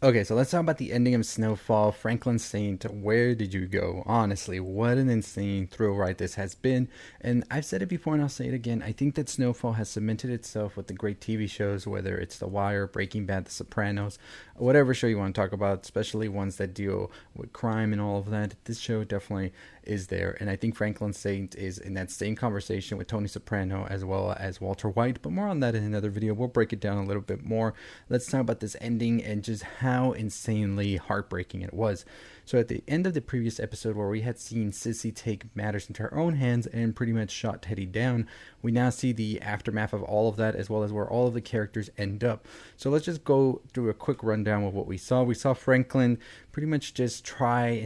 Okay, so let's talk about the ending of Snowfall. Franklin saying to where did you go? Honestly, what an insane thrill ride this has been. And I've said it before and I'll say it again. I think that Snowfall has cemented itself with the great TV shows, whether it's The Wire, Breaking Bad, The Sopranos, whatever show you want to talk about, especially ones that deal with crime and all of that. This show definitely is there. And I think Franklin Saint is in that same conversation with Tony Soprano as well as Walter White. But more on that in another video. We'll break it down a little bit more. Let's talk about this ending and just how insanely heartbreaking it was. So at the end of the previous episode where we had seen Sissy take matters into her own hands and pretty much shot Teddy down, we now see the aftermath of all of that as well as where all of the characters end up. So let's just go through a quick rundown of what we saw. We saw Franklin pretty much just try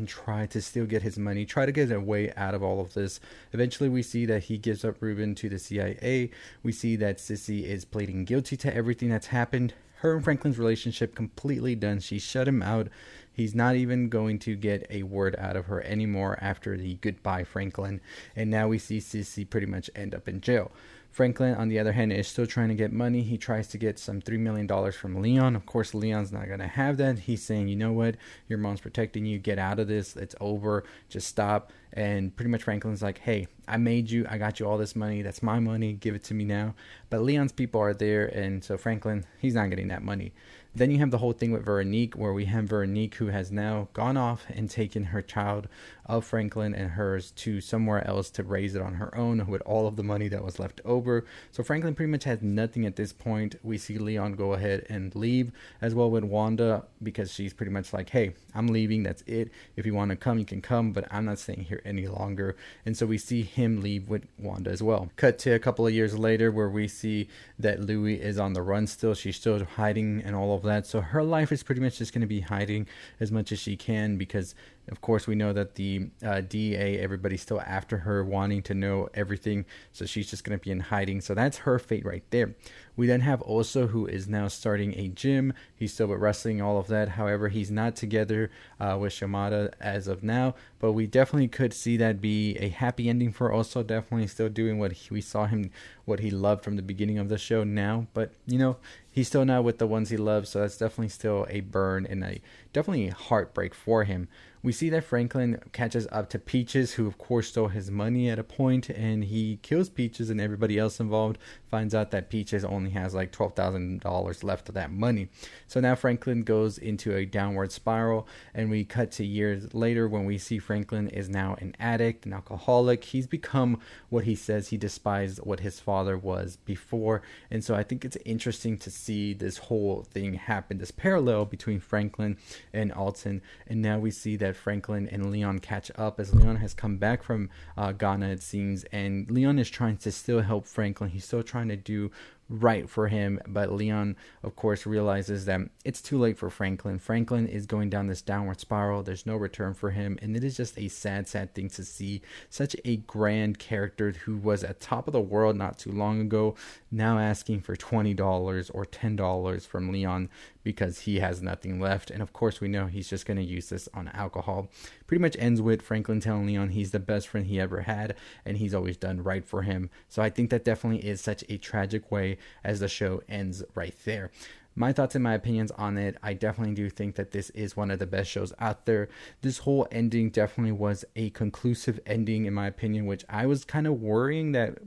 to still get his money, try to get a way out of all of this. Eventually we see that he gives up Ruben to the CIA. We see that Sissy is pleading guilty to everything that's happened. Her and Franklin's relationship completely done. She shut him out. He's not even going to get a word out of her anymore after the goodbye Franklin. And now we see Sissy pretty much end up in jail. Franklin, on the other hand, is still trying to get money. He tries to get some $3 million from Leon. Of course, Leon's not going to have that. He's saying, you know what? Your mom's protecting you. Get out of this. It's over. Just stop. And pretty much Franklin's like, hey, I made you. I got you all this money. That's my money. Give it to me now. But Leon's people are there. And so Franklin, he's not getting that money. Then you have the whole thing with Veronique, where we have Veronique who has now gone off and taken her child of Franklin and hers to somewhere else to raise it on her own with all of the money that was left over. So Franklin pretty much has nothing at this point. We see Leon go ahead and leave, as well with Wanda, because she's pretty much like, hey, I'm leaving. That's it. If you want to come, you can come, but I'm not staying here any longer. And so we see him leave with Wanda as well. Cut to a couple of years later where we see that Louie is on the run still. She's still hiding and all of that. So her life is pretty much just going to be hiding as much as she can, because of course we know that the DEA, everybody's still after her, wanting to know everything. So she's just going to be in hiding. So that's her fate right there. We then have Oso, who is now starting a gym. He's still with wrestling, all of that. However, he's not together with Shimada as of now. But we definitely could see that be a happy ending for Oso. Definitely still doing we saw him, what he loved from the beginning of the show now. But, you know, he's still not with the ones he loves. So that's definitely still a burn and a definitely heartbreak for him. We see that Franklin catches up to Peaches, who of course stole his money at a point, and he kills Peaches, and everybody else involved finds out that Peaches only has like $12,000 left of that money. So now Franklin goes into a downward spiral, and we cut to years later when we see Franklin is now an addict, an alcoholic. He's become what he says he despised what his father was before. And so I think it's interesting to see this whole thing happen, this parallel between Franklin and Alton. And now we see that Franklin and Leon catch up, as Leon has come back from Ghana, it seems, and Leon is trying to still help Franklin. He's still trying to do right for him, but Leon of course realizes that it's too late for Franklin. Franklin is going down this downward spiral. There's no return for him, and it is just a sad thing to see such a grand character who was at top of the world not too long ago now asking for $20 or $10 from Leon because he has nothing left. And of course we know he's just going to use this on alcohol. Pretty much ends with Franklin telling Leon he's the best friend he ever had and he's always done right for him. So I think that definitely is such a tragic way as the show ends right there. My thoughts and my opinions on it, I definitely do think that this is one of the best shows out there. This whole ending definitely was a conclusive ending in my opinion, which I was kind of worrying that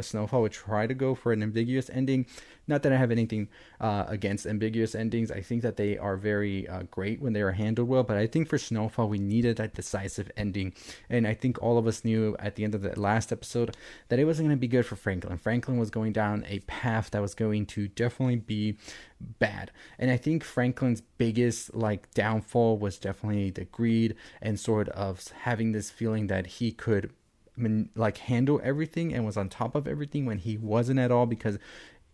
Snowfall would try to go for an ambiguous ending. Not that I have anything against ambiguous endings. I think that they are very great when they are handled well, but I think for Snowfall we needed that decisive ending. And I think all of us knew at the end of the last episode that it wasn't going to be good for Franklin. Franklin was going down a path that was going to definitely be bad. And I think Franklin's biggest downfall was definitely the greed and sort of having this feeling that he could handle everything and was on top of everything when he wasn't at all, because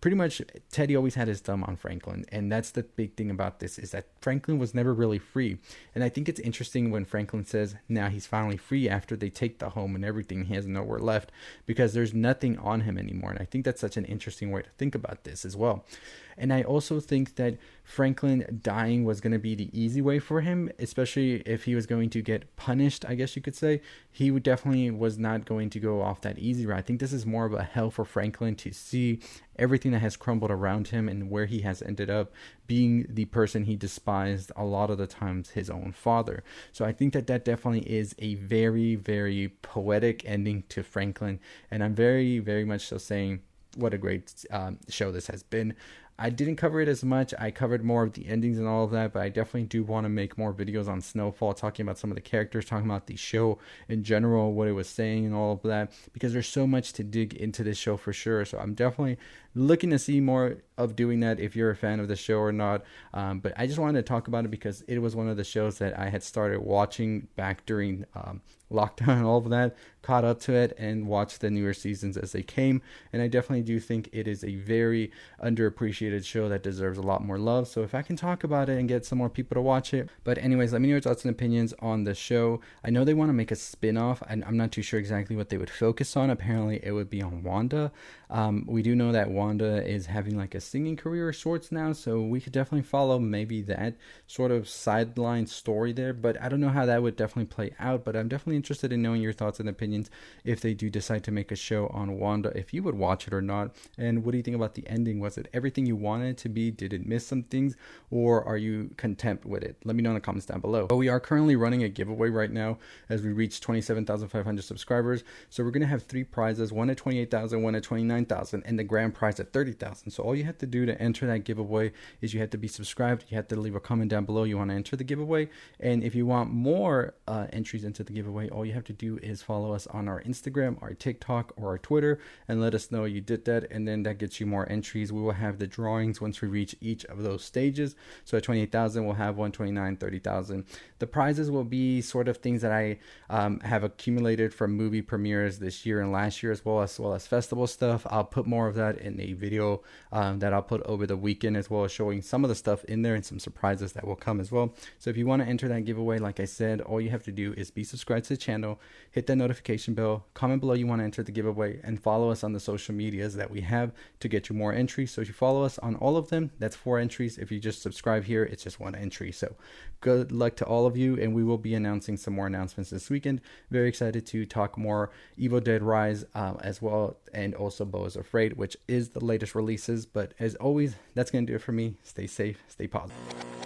pretty much Teddy always had his thumb on Franklin. And that's the big thing about this, is that Franklin was never really free. And I think it's interesting when Franklin says now he's finally free after they take the home and everything. He has nowhere left because there's nothing on him anymore. And I think that's such an interesting way to think about this as well. And I also think that Franklin dying was going to be the easy way for him, especially if he was going to get punished, I guess you could say. He would definitely was not going to go off that easy route. I think this is more of a hell for Franklin to see everything that has crumbled around him and where he has ended up being the person he despised a lot of the times, his own father. So I think that that definitely is a very, very poetic ending to Franklin, and I'm very, very much so saying what a great show this has been. I didn't cover it as much. I covered more of the endings and all of that, but I definitely do want to make more videos on Snowfall, talking about some of the characters, talking about the show in general, what it was saying and all of that, because there's so much to dig into this show for sure. So I'm definitely looking to see more of doing that if you're a fan of the show or not. But I just wanted to talk about it because it was one of the shows that I had started watching back during lockdown and all of that, caught up to it and watched the newer seasons as they came. And I definitely do think it is a very underappreciated show that deserves a lot more love. So if I can talk about it and get some more people to watch it. But anyways, let me know your thoughts and opinions on the show. I know they want to make a spin-off, and I'm not too sure exactly what they would focus on. Apparently it would be on Wanda. We do know that Wanda is having like a singing career of sorts now, so we could definitely follow maybe that sort of sideline story there, but I don't know how that would definitely play out. But I'm definitely interested in knowing your thoughts and opinions if they do decide to make a show on Wanda, if you would watch it or not. And what do you think about the ending? Was it everything you wanted it to be? Did it miss some things, or are you content with it? Let me know in the comments down below. But we are currently running a giveaway right now as we reach 27,500 subscribers. So we're going to have 3 prizes, one at 28,000, one at 29,000, and the grand prize at 30,000. So all you have to do to enter that giveaway is you have to be subscribed. You have to leave a comment down below you want to enter the giveaway. And if you want more entries into the giveaway, all you have to do is follow us on our Instagram, our TikTok, or our Twitter, and let us know you did that, and then that gets you more entries. We will have the drawings once we reach each of those stages. So at 28,000 we'll have 129, 30,000. The prizes will be sort of things that I have accumulated from movie premieres this year and last year, as well as festival stuff. I'll put more of that in a video that I'll put over the weekend, as well as showing some of the stuff in there and some surprises that will come as well. So if you want to enter that giveaway, like I said, all you have to do is be subscribed to the channel, hit that notification bell, comment below you want to enter the giveaway, and follow us on the social medias that we have to get you more entries. So if you follow us on all of them, that's 4 entries. If you just subscribe here, it's just 1 entry. So good luck to all of you, and we will be announcing some more announcements this weekend. Very excited to talk more Evil Dead Rise as well, and also Beau is Afraid, which is the latest releases. But as always, that's going to do it for me. Stay safe, stay positive.